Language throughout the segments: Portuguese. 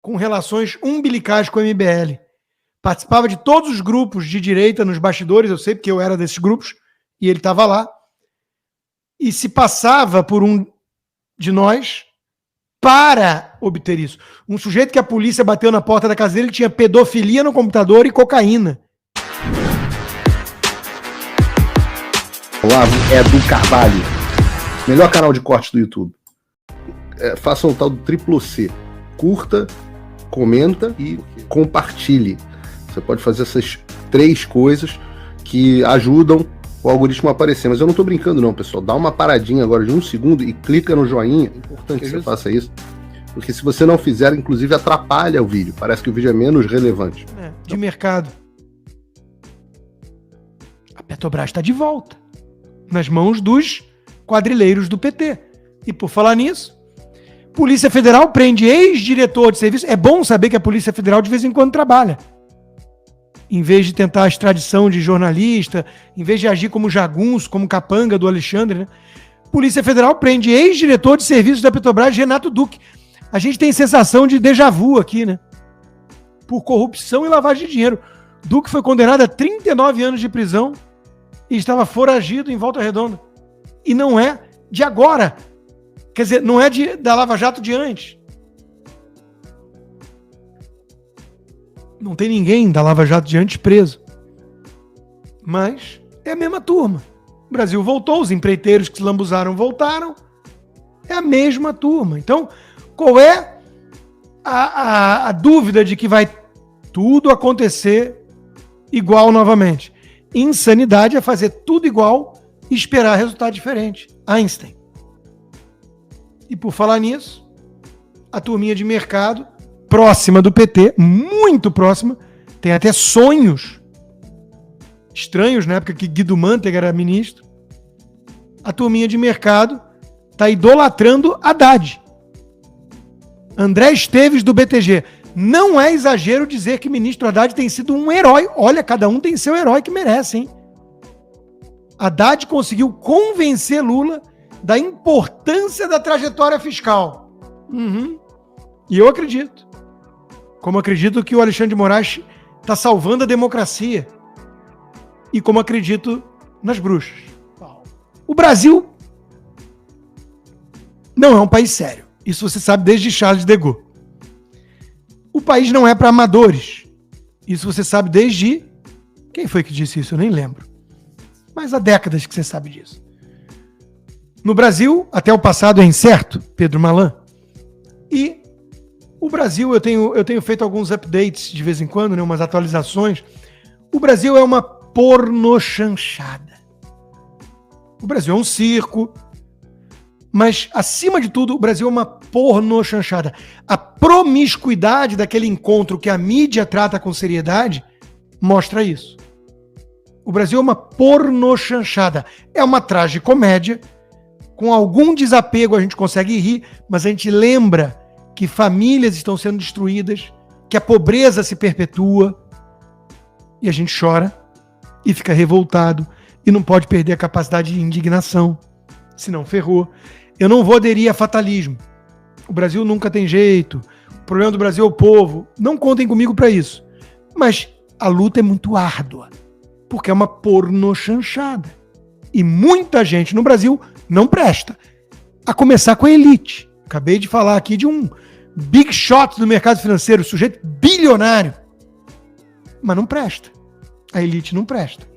com relações umbilicais com o MBL. Participava de todos os grupos de direita nos bastidores, eu sei porque eu era desses grupos, e ele estava lá. E se passava por um de nós para obter isso. Um sujeito que a polícia bateu na porta da casa dele tinha pedofilia no computador e cocaína. Olavo Edu Carvalho, melhor canal de cortes do YouTube. Faça o tal do triplo C. Curta, comenta e compartilhe. Você pode fazer essas 3 coisas que ajudam o algoritmo a aparecer. Mas eu não tô brincando não, pessoal. Dá uma paradinha agora de 1 segundo e clica no joinha. É importante que você faça isso. Porque se você não fizer, inclusive atrapalha o vídeo. Parece que o vídeo é menos relevante. De mercado. A Petrobras está de volta. Nas mãos dos quadrilheiros do PT. E por falar nisso, Polícia Federal prende ex-diretor de serviço. É bom saber que a Polícia Federal de vez em quando trabalha. Em vez de tentar a extradição de jornalista, em vez de agir como jagunço, como capanga do Alexandre, né? Polícia Federal prende ex-diretor de serviços da Petrobras, Renato Duque. A gente tem sensação de déjà vu aqui, né? Por corrupção e lavagem de dinheiro. Duque foi condenado a 39 anos de prisão e estava foragido em Volta Redonda. E não é de agora. Quer dizer, não é da Lava Jato de antes. Não tem ninguém da Lava Jato de antes preso. Mas é a mesma turma. O Brasil voltou, os empreiteiros que se lambuzaram voltaram. É a mesma turma. Então, qual é a dúvida de que vai tudo acontecer igual novamente? Insanidade é fazer tudo igual e esperar resultado diferente. Einstein. E por falar nisso, a turminha de mercado, próxima do PT, muito próxima, tem até sonhos estranhos, na época que Guido Mantega era ministro. A turminha de mercado está idolatrando Haddad. André Esteves do BTG. Não é exagero dizer que o ministro Haddad tem sido um herói. Olha, cada um tem seu herói que merece, hein? Haddad conseguiu convencer Lula da importância da trajetória fiscal. E eu acredito. Como acredito que o Alexandre de Moraes está salvando a democracia. E como acredito nas bruxas. O Brasil não é um país sério. Isso você sabe desde Charles de Gaulle. O país não é para amadores. Isso você sabe desde... Quem foi que disse isso? Eu nem lembro. Mas há décadas que você sabe disso. No Brasil, até o passado é incerto, Pedro Malan. E o Brasil, eu tenho feito alguns updates de vez em quando, né, umas atualizações. O Brasil é uma pornochanchada. O Brasil é um circo. Mas, acima de tudo, o Brasil é uma pornochanchada. A promiscuidade daquele encontro que a mídia trata com seriedade mostra isso. O Brasil é uma pornochanchada. É uma tragicomédia. Com algum desapego a gente consegue rir, mas a gente lembra que famílias estão sendo destruídas, que a pobreza se perpetua, e a gente chora e fica revoltado e não pode perder a capacidade de indignação, senão ferrou. Eu não vou aderir a fatalismo. O Brasil nunca tem jeito, o problema do Brasil é o povo. Não contem comigo para isso. Mas a luta é muito árdua, porque é uma pornochanchada. E muita gente no Brasil não presta. A começar com a elite. Acabei de falar aqui de um big shot do mercado financeiro, sujeito bilionário. Mas não presta. A elite não presta.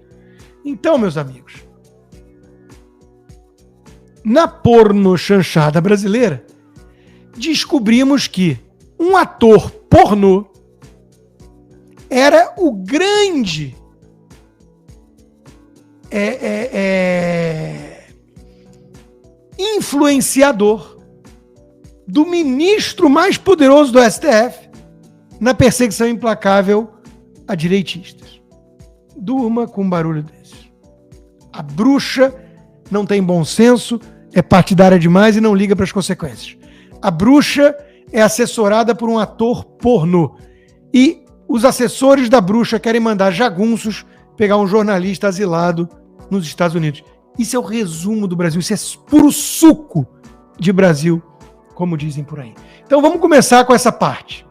Então, meus amigos, na pornochanchada brasileira, descobrimos que um ator pornô era o grande influenciador do ministro mais poderoso do STF na perseguição implacável a direitistas. Durma com um barulho desse. A bruxa não tem bom senso, é partidária demais e não liga para as consequências. A bruxa é assessorada por um ator pornô. E os assessores da bruxa querem mandar jagunços pegar um jornalista asilado nos Estados Unidos. Isso é o resumo do Brasil, isso é puro suco de Brasil, como dizem por aí. Então vamos começar com essa parte.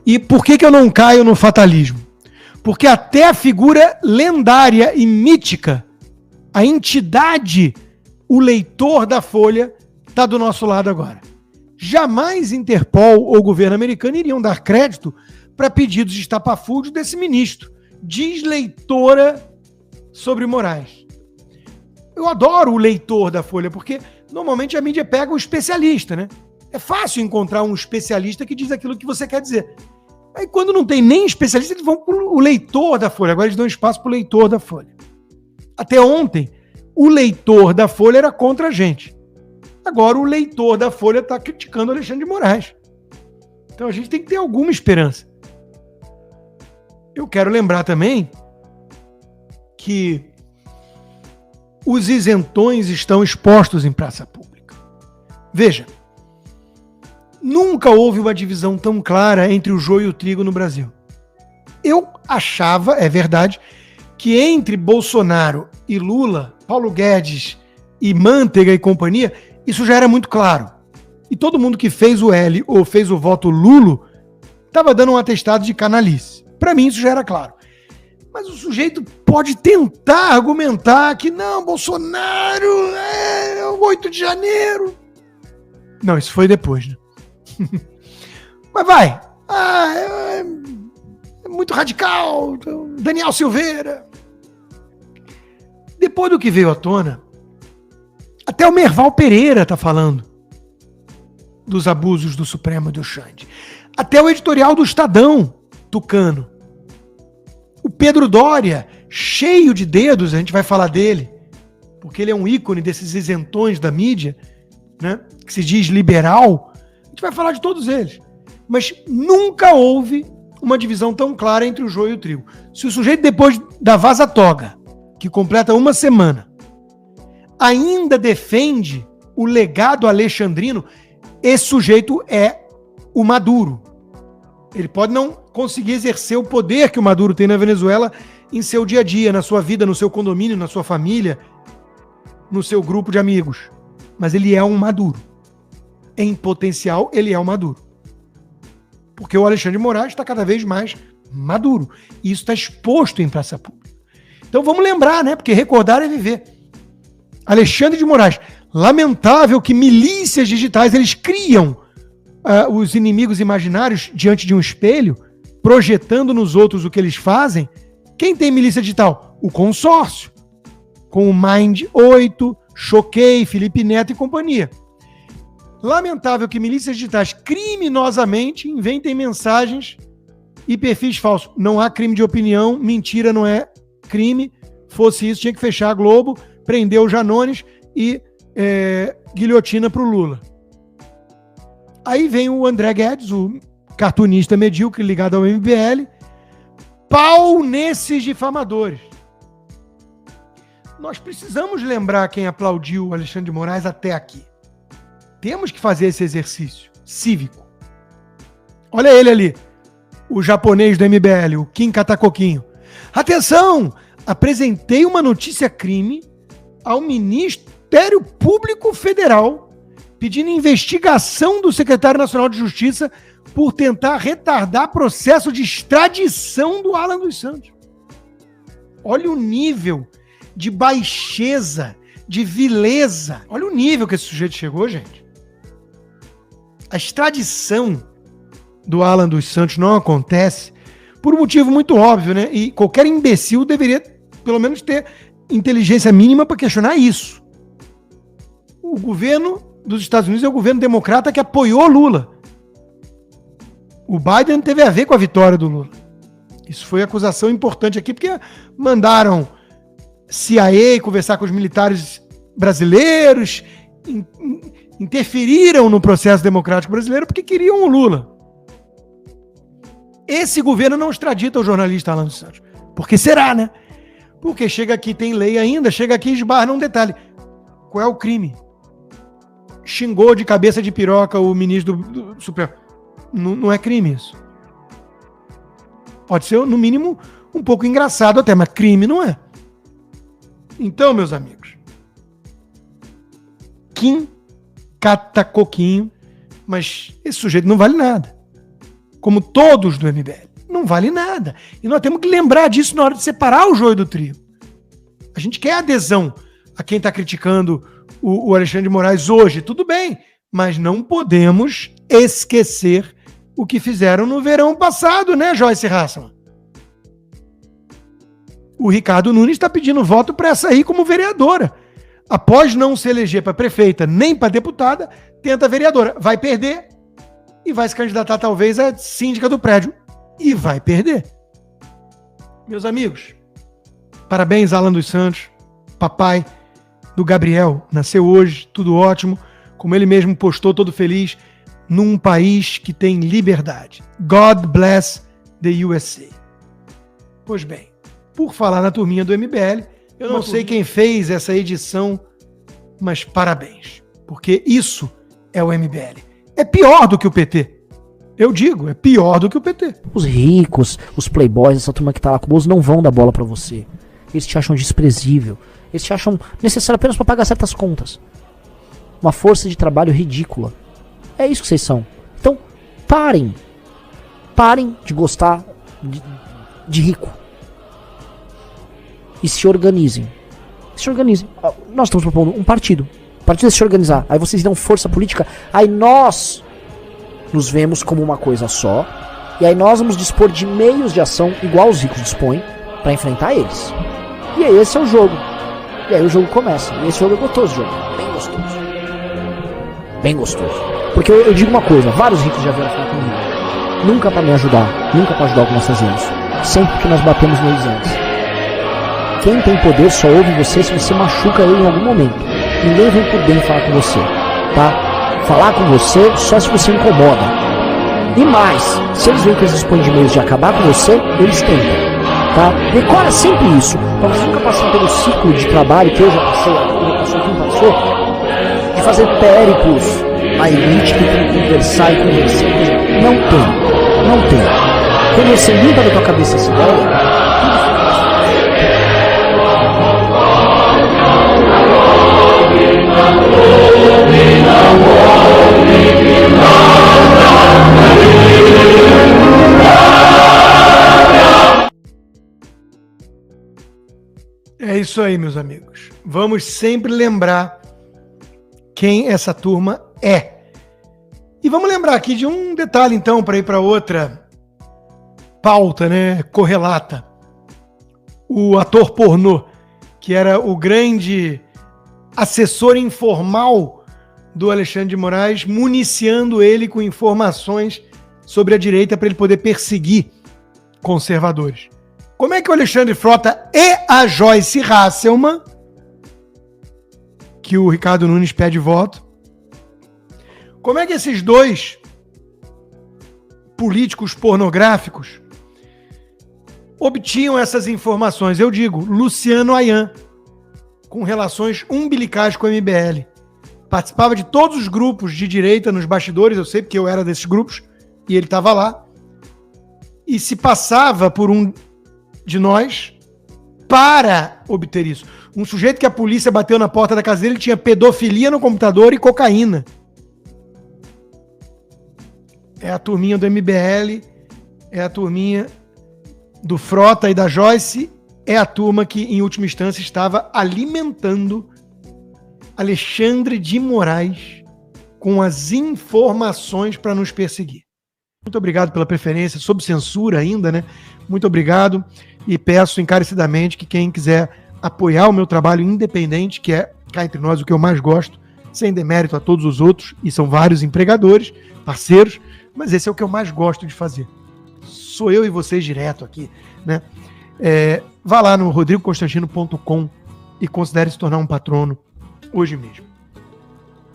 E por que eu não caio no fatalismo? Porque até a figura lendária e mítica, a entidade, o leitor da Folha, está do nosso lado agora. Jamais Interpol ou governo americano iriam dar crédito para pedidos de estapafúrdio desse ministro. Diz leitora sobre Moraes. Eu adoro o leitor da Folha, porque normalmente a mídia pega o especialista, né? É fácil encontrar um especialista que diz aquilo que você quer dizer. Aí quando não tem nem especialista, eles vão para o leitor da Folha. Agora eles dão espaço para o leitor da Folha. Até ontem, o leitor da Folha era contra a gente. Agora o leitor da Folha está criticando o Alexandre de Moraes. Então a gente tem que ter alguma esperança. Eu quero lembrar também que os isentões estão expostos em praça pública. Veja, nunca houve uma divisão tão clara entre o joio e o trigo no Brasil. Eu achava, é verdade, que entre Bolsonaro e Lula, Paulo Guedes e Manteiga e companhia, isso já era muito claro. E todo mundo que fez o L ou fez o voto Lulo estava dando um atestado de canalice. Para mim isso já era claro. Mas o sujeito pode tentar argumentar que não, Bolsonaro é o 8 de janeiro. Não, isso foi depois, né? Mas vai. É muito radical. Daniel Silveira. Depois do que veio à tona, até o Merval Pereira está falando dos abusos do Supremo e do Xande. Até o editorial do Estadão, tucano. O Pedro Doria, cheio de dedos, a gente vai falar dele, porque ele é um ícone desses isentões da mídia, né, que se diz liberal. A gente vai falar de todos eles. Mas nunca houve uma divisão tão clara entre o joio e o trigo. Se o sujeito, depois da Vaza Toga, que completa uma semana, ainda defende o legado alexandrino, esse sujeito é o Maduro. Ele pode não conseguir exercer o poder que o Maduro tem na Venezuela em seu dia a dia, na sua vida, no seu condomínio, na sua família, no seu grupo de amigos. Mas ele é um Maduro. Em potencial, ele é um Maduro. Porque o Alexandre de Moraes está cada vez mais maduro. E isso está exposto em praça pública. Então vamos lembrar, né? Porque recordar é viver. Alexandre de Moraes. Lamentável que milícias digitais, eles criam os inimigos imaginários diante de um espelho, projetando nos outros o que eles fazem. Quem tem milícia digital? O consórcio. Com o Mind 8, Choquei, Felipe Neto e companhia. Lamentável que milícias digitais criminosamente inventem mensagens e perfis falsos. Não há crime de opinião, mentira não é crime. Fosse isso, tinha que fechar a Globo, prender o Janones e guilhotina para o Lula. Aí vem o André Guedes, o cartunista medíocre ligado ao MBL, pau nesses difamadores. Nós precisamos lembrar quem aplaudiu o Alexandre de Moraes até aqui. Temos que fazer esse exercício cívico. Olha ele ali, o japonês do MBL, o Kim Katakoquinho. Atenção! Apresentei uma notícia crime ao Ministério Público Federal pedindo investigação do Secretário Nacional de Justiça por tentar retardar processo de extradição do Alan dos Santos. Olha o nível de baixeza, de vileza. Olha o nível que esse sujeito chegou, gente. A extradição do Alan dos Santos não acontece por um motivo muito óbvio, né? E qualquer imbecil deveria, pelo menos, ter inteligência mínima para questionar isso. O governo dos Estados Unidos é o governo democrata que apoiou Lula. O Biden teve a ver com a vitória do Lula. Isso foi acusação importante aqui, porque mandaram CIA conversar com os militares brasileiros, interferiram no processo democrático brasileiro porque queriam o Lula. Esse governo não extradita o jornalista Alan dos Santos. Porque será, né? Porque chega aqui, tem lei ainda, chega aqui e esbarra num detalhe. Qual é o crime? Xingou de cabeça de piroca o ministro do Supremo. Não é crime isso. Pode ser, no mínimo, um pouco engraçado até, mas crime não é. Então, meus amigos, Kim Katakoquinho, mas esse sujeito não vale nada. como todos do MBL, não vale nada. E nós temos que lembrar disso na hora de separar o joio do trigo. A gente quer adesão a quem está criticando o Alexandre de Moraes hoje, tudo bem, mas não podemos esquecer o que fizeram no verão passado, né, Joyce Hasselmann? O Ricardo Nunes está pedindo voto para essa aí como vereadora. Após não se eleger para prefeita nem para deputada, tenta vereadora. Vai perder e vai se candidatar talvez a síndica do prédio. E vai perder. Meus amigos, parabéns, Alan dos Santos, papai do Gabriel. Nasceu hoje, tudo ótimo. Como ele mesmo postou, todo feliz, num país que tem liberdade. God bless the USA. Pois bem, por falar na turminha do MBL, eu não sei quem fez essa edição, mas parabéns. Porque isso é o MBL. É pior do que o PT. Eu digo, é pior do que o PT. Os ricos, os playboys, essa turma que tá lá com o bolso não vão dar bola pra você. Eles te acham desprezível. Eles te acham necessário apenas pra pagar certas contas. Uma força de trabalho ridícula. É isso que vocês são. Então, parem. Parem de gostar de rico. E se organizem. Se organizem. Nós estamos propondo um partido. O partido é se organizar. Aí vocês dão força política. Aí nós nos vemos como uma coisa só. E aí nós vamos dispor de meios de ação igual os ricos dispõem pra enfrentar eles. E aí esse é o jogo. E aí o jogo começa. E esse jogo é gostoso, jogo. Bem gostoso. Bem gostoso. Porque eu digo uma coisa. Vários ricos já vieram falar comigo. Nunca pra me ajudar. Nunca pra ajudar o que nós fazemos. Sempre que nós batemos neles antes. Quem tem poder só ouve você se você machuca ele em algum momento. Ninguém vem por bem falar com você, tá? Falar com você só se você incomoda. E mais, se eles veem que eles dispõem de meios de acabar com você, eles tentam, tá? Decora sempre isso, pra você nunca passar pelo ciclo de trabalho que eu já passei, quem passou, de fazer périplos na elite, que tem que conversar e convencer. Não tem. Quando você limpa da tua cabeça essa ideia, é isso aí, meus amigos. Vamos sempre lembrar quem essa turma é. E vamos lembrar aqui de um detalhe, então, para ir para outra pauta, né, correlata. O ator pornô, que era o grande assessor informal do Alexandre de Moraes, municiando ele com informações sobre a direita para ele poder perseguir conservadores. Como é que o Alexandre Frota e a Joyce Hasselmann, que o Ricardo Nunes pede voto, como é que esses dois políticos pornográficos obtinham essas informações? Eu digo, Luciano Ayan, com relações umbilicais com o MBL. Participava de todos os grupos de direita nos bastidores, eu sei porque eu era desses grupos, e ele estava lá, e se passava por um de nós para obter isso. Um sujeito que a polícia bateu na porta da casa dele tinha pedofilia no computador e cocaína. É a turminha do MBL, é a turminha do Frota e da Joyce, é a turma que, em última instância, estava alimentando Alexandre de Moraes com as informações para nos perseguir. Muito obrigado pela preferência, sob censura ainda, né? Muito obrigado e peço encarecidamente que quem quiser apoiar o meu trabalho independente, que é, cá entre nós, o que eu mais gosto, sem demérito a todos os outros, e são vários empregadores, parceiros, mas esse é o que eu mais gosto de fazer. Sou eu e vocês direto aqui, né? Vá lá no rodrigoconstantino.com e considere se tornar um patrono hoje mesmo.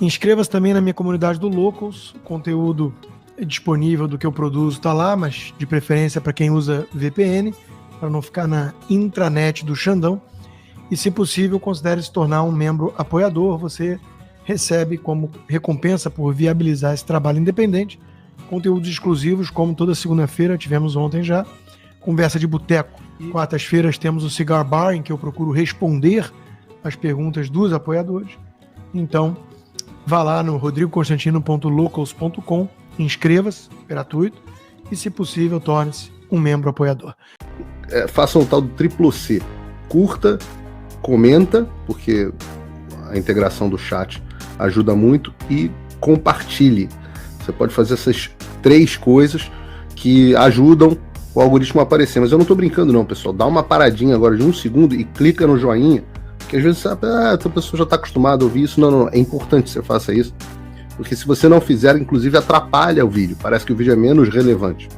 Inscreva-se também na minha comunidade do Locals, o conteúdo disponível do que eu produzo está lá, mas de preferência para quem usa VPN, para não ficar na intranet do Xandão. E, se possível, considere se tornar um membro apoiador. Você recebe como recompensa por viabilizar esse trabalho independente conteúdos exclusivos, como toda segunda-feira, tivemos ontem já, conversa de boteco. Quartas-feiras temos o Cigar Bar, em que eu procuro responder as perguntas dos apoiadores. Então, vá lá no rodrigoconstantino.locals.com, inscreva-se, gratuito, e, se possível, torne-se um membro apoiador. Façam o tal do triplo C. Curta, comenta, porque a integração do chat ajuda muito, e compartilhe. Você pode fazer essas 3 coisas que ajudam o algoritmo a aparecer. Mas eu não tô brincando não, pessoal. Dá uma paradinha agora de 1 segundo e clica no joinha, porque às vezes essa pessoa já está acostumada a ouvir isso. Não, é importante que você faça isso, porque se você não fizer, inclusive atrapalha o vídeo. Parece que o vídeo é menos relevante.